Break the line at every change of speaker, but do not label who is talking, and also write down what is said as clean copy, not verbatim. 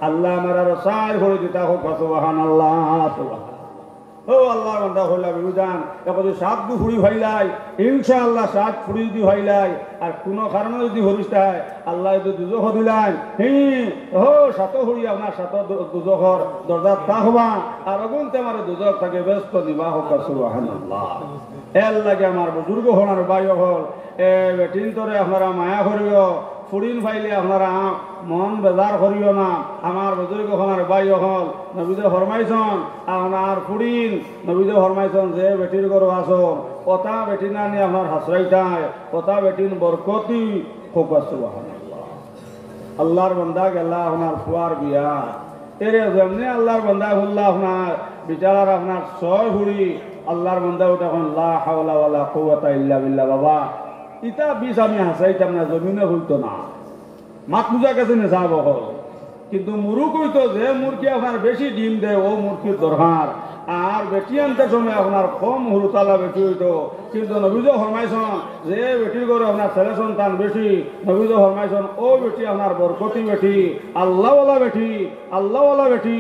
আল্লাহ আমার আরো চার করে দিতা হোক সুবহানাল্লাহ। ও আল্লাহ বান্দা হইলা বিজান এখন সাত দু ফুড়ি ভাইলাই ইনশাআল্লাহ সাত ফুড়ি যদি ভাইলাই আর কোনো কারণে যদি হরিস্তায় আল্লাহ যদি দুজখ দিলাই ও সাত ফুড়ি আপনার সাত দুজখর দরজা থাকবা আর অগুনতে আমার দুজখ থাকে ব্যস্ত দিবা হোক সুবহানাল্লাহ। এর লাগে আমার বুজুর্গ হনার বাই হল বেটিন তরে আপনারা মায়া করিও ফুড়িন ভাইলে আপনারা মন বেজার করিও না। আমার বুজুর্গ হনার বাই হল নবীদে ফরমাইছন আপনার ফুড়িন নবীদে ফরমাইছন যে বেটির গরু আসন কথা বেটি না নিয়ে আপনার হাসরাইতায় কথা বেটিন বরকতি হোক সুবহানাল্লাহ। আল্লাহর বান্দা গেলা আপনার ফুয়ার বিয়া এরে যেমনি আল্লাহর বান্দা হুল্লাহ আপনার বিচারার আপনার ছয় ফুড়ি আল্লাহর বান্দা ওটা এখন লা হাওলা ওয়ালা কুওয়াতা ইল্লা বিল্লাহ। বাবা ইটা বিষ আমি হাসাইতাম না, জমিনে হইতো না, মাত পূজা কাছে নেশাব হল। কিন্তু মুরুখ হইতো যে মুরগি আপনার বেশি ডিম দেয় ও মুরগির দরকার, আর বেটি আনতে সময় আপনার কম হুরুতালা বেটি হইতো। কিন্তু নবীজ ফরমাইছন যে বেটির করে আপনার ছেলে সন্তান বেশি, নবীজ ফরমাইছন ও বেটি আপনার বরকতি বেটি, আল্লাহওয়ালা বেটি, আল্লাহওয়ালা বেটি।